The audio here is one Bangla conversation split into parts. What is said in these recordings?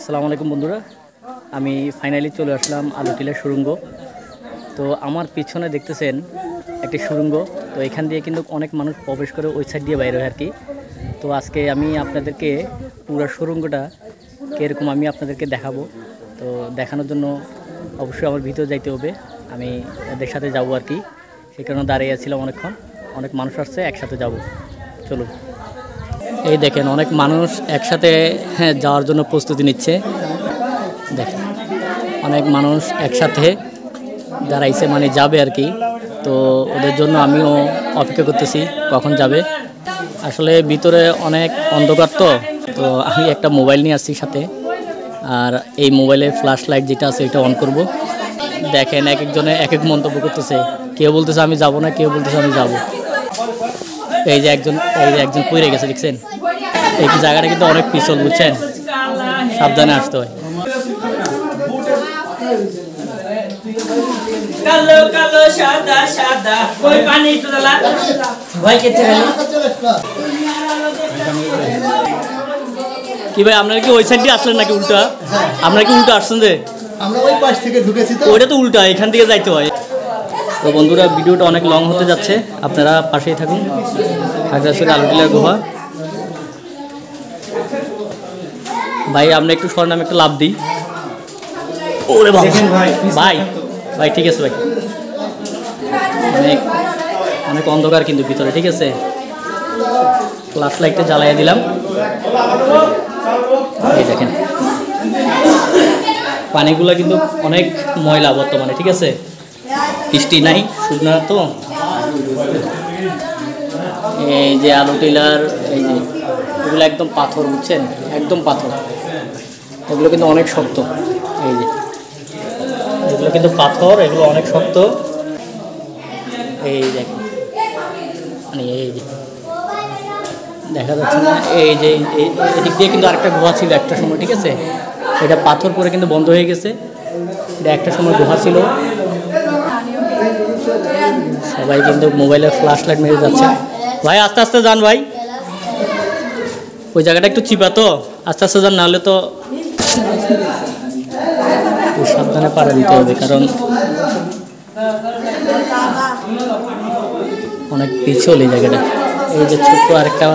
আসসালামু আলাইকুম বন্ধুরা, আমি ফাইনালি চলে আসলাম আলুটিলার সুড়ঙ্গ। তো আমার পিছনে দেখতেছেন একটি সুড়ঙ্গ। তো এখান দিয়ে কিন্তু অনেক মানুষ প্রবেশ করে ওই সাইড দিয়ে বাইরে হয় আর কি। তো আজকে আমি আপনাদেরকে পুরো সুড়ঙ্গটা কীরকম আমি আপনাদেরকে দেখাবো। তো দেখানোর জন্য অবশ্যই আমার ভিতরে যাইতে হবে, আমি এদের সাথে যাবো আর কি। সেই কারণে দাঁড়িয়ে আছিলাম অনেকক্ষণ, অনেক মানুষ আসছে, একসাথে যাব, চলুন। এই দেখেন অনেক মানুষ একসাথে যাওয়ার জন্য প্রস্তুতি নিচ্ছে। দেখেন অনেক মানুষ একসাথে দাঁড়াইছে, মানে যাবে আর কি। তো ওদের জন্য আমিও অপেক্ষা করতেছি কখন যাবে। আসলে ভিতরে অনেক অন্ধকার, তো তো আমি একটা মোবাইল নিয়ে আসছি সাথে, আর এই মোবাইলের ফ্ল্যাশ লাইট যেটা আছে এটা অন করব। দেখেন এক একজনে এক এক মন্তব্য করতেছে, কেউ বলতেছে আমি যাব না, কেউ বলতেছে আমি যাব। এই যে একজন পড়ে গেছে, দেখছেন? এই জায়গাটা কিন্তু অনেক পিছল, বুঝছেন? সাবধানে আসতে হয়। কালো কালো সাদা সাদা ওই পানি একটু দালা ভাই কেটে গেল কি ভাই, আপনারা কি ওই সাইড দিয়ে আসলেন নাকি উল্টা? আপনারা কি উল্টা আসছেন? যে আমরা ওই পাশ থেকে ঢুকেছি, তো ওইটা তো উল্টা, এখান থেকে যাইতে হয়। তো বন্ধুরা, ভিডিওটা অনেক লং হতে যাচ্ছে, আপনারা পাশেই থাকুন। খাগড়াছড়ি আলুটিলার গুহা। ভাই আমরা একটু সরেন, আমি একটু লাভ দিই। ওরে বাবা, ভাই ভাই ঠিক আছে ভাই। অনেক অনেক অন্ধকার কিন্তু ভিতরে, ঠিক আছে? ফ্ল্যাশ লাইটটা জ্বালাইয়া দিলাম। এই দেখেন পানিগুলো কিন্তু অনেক ময়লা বর্তমানে, ঠিক আছে? বৃষ্টি নাই, শুকনা তো। এই যে আলুটিলার, এই যে এগুলো একদম পাথর, বুঝছেন? একদম পাথর। এগুলো কিন্তু অনেক শক্ত। এই যে এগুলো কিন্তু পাথর, এগুলো অনেক শক্ত। এই দেখেন, মানে এই যে দেখা যাচ্ছে না, এই যে এদিক দিয়ে কিন্তু আরেকটা গুহা ছিল একটা সময়, ঠিক আছে? এটা পাথর পরে কিন্তু বন্ধ হয়ে গেছে। এটা একটা সময় গুহা ছিল। সবাই কিন্তু মোবাইলের ফ্ল্যাশ লাইট মেরে যাচ্ছে। ভাই আস্তে আস্তে যান ভাই, ওই জায়গাটা একটু চিপা, তো আস্তে আস্তে যান, নাহলে তো সাবধানে পাড়া দিতে হবে, কারণ অনেক পিছল এই জায়গাটা। এই যে ছোট্ট আরেকটা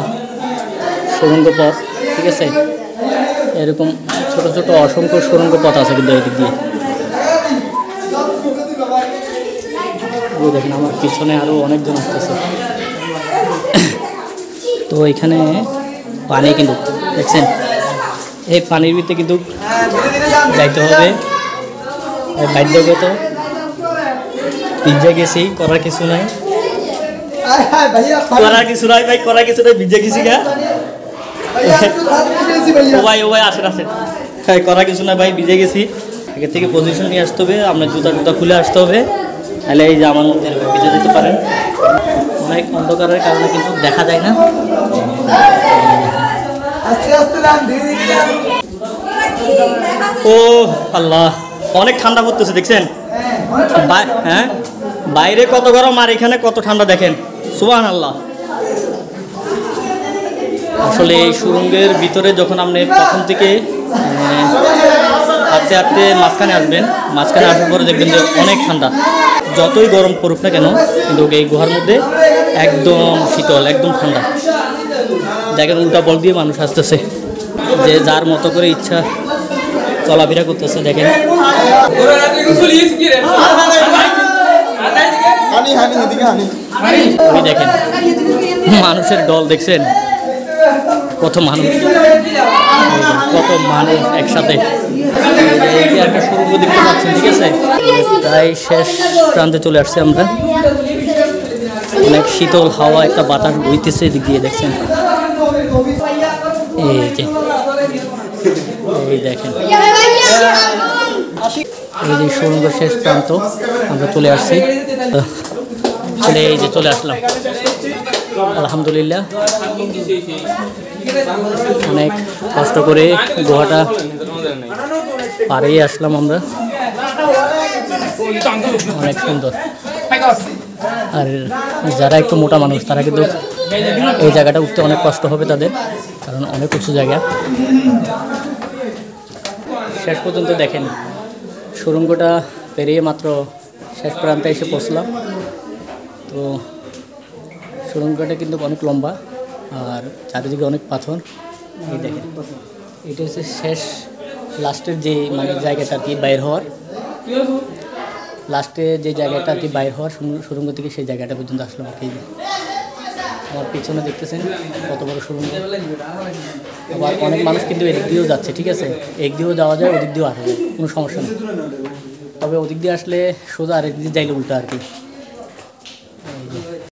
সুড়ঙ্গ পথ, ঠিক আছে? এরকম ছোট ছোট অসংখ্য সুড়ঙ্গ পথ আছে কিন্তু এদিক দিয়ে। দেখেন আমার পিছনে আরও অনেকজন আসতেছে। তো এখানে পানি কিন্তু দেখছেন, এই পানির ভিতরে কিন্তু যাইতে হবে বাধ্যগত। ভিজে গেছি, করার কিছু নাই, করার কিছু নাই ভাই, করার কিছু নাই, ভিজে গেছি গা। ও ভাই আসেন আসেন, হ্যাঁ করার কিছু না ভাই, ভিজে গেছি। আগে থেকে পজিশন নিয়ে আসতে হবে, আপনার জুতা খুলে আসতে হবে, তাহলে এই যে আমার মধ্যে ভিজে যেতে পারেন। অনেক অন্ধকারের কারণে কিন্তু দেখা যায় না। ও আল্লাহ, অনেক ঠান্ডা পড়তেছে, দেখছেন? হ্যাঁ, বাইরে কত গরম আর এখানে কত ঠান্ডা, দেখেন। সুবহানাল্লাহ। আসলে এই সুড়ঙ্গের ভিতরে যখন আপনি প্রথম থেকে হাঁটতে হাঁটতে মাঝখানে আসবেন, মাঝখানে আসার পরে দেখবেন যে অনেক ঠান্ডা। যতই গরম পড়ুক না কেন, কিন্তু এই গুহার মধ্যে একদম শীতল, একদম ঠান্ডা। দেখেন উল্টা বল দিয়ে মানুষ আসতেছে, যে যার মতো করে ইচ্ছা চলাফেরা করতেছে। দেখেন দেখেন মানুষের দল, দেখছেন কত মানুষ, কত মানুষ একসাথে। একটা সুড়ঙ্গ দেখতে পাচ্ছেন, ঠিক আছে? প্রায় শেষ প্রান্তে চলে আসছে আমরা। অনেক শীতল হাওয়া, একটা বাতাস বইতেছে এদিক দিয়ে, দেখছেন? এই যে এই দেখেন, এই যে সুড়ঙ্গ শেষ প্রান্ত আমরা চলে আসছি। এই যে চলে আসলাম, আলহামদুলিল্লাহ। অনেক কষ্ট করে গুহাটা পাড়িয়ে আসলাম আমরা, অনেক সুন্দর। আর যারা একটু মোটা মানুষ তারা কিন্তু এই জায়গাটা উঠতে অনেক কষ্ট হবে তাদের, কারণ অনেক উঁচু জায়গা। শেষ পর্যন্ত দেখেন সুড়ঙ্গটা পেরিয়ে মাত্র শেষ প্রান্তে এসে পৌঁছলাম। তো সুড়ঙ্গটা কিন্তু অনেক লম্বা আর চারিদিকে অনেক পাথর। এই দেখেন এটা হচ্ছে শেষ লাস্টের যে মানে জায়গাটা আর কি বাইর হওয়ার, লাস্টে যে জায়গাটা আর কি বাইর হওয়ার সুড়ঙ্গ থেকে সেই জায়গাটা পর্যন্ত আসলাম আর কি। আমার পিছনে দেখতেছেন কত বড় সুড়ঙ্গ। আবার অনেক মানুষ কিন্তু এদিক দিয়েও যাচ্ছে, ঠিক আছে, এক দিয়েও যাওয়া যায়, ওদিক দিয়েও আসা যায়, কোনো সমস্যা নেই। তবে ওদিক দিয়ে আসলে সোজা আরেক দিকে যাইলে উল্টা আর কি।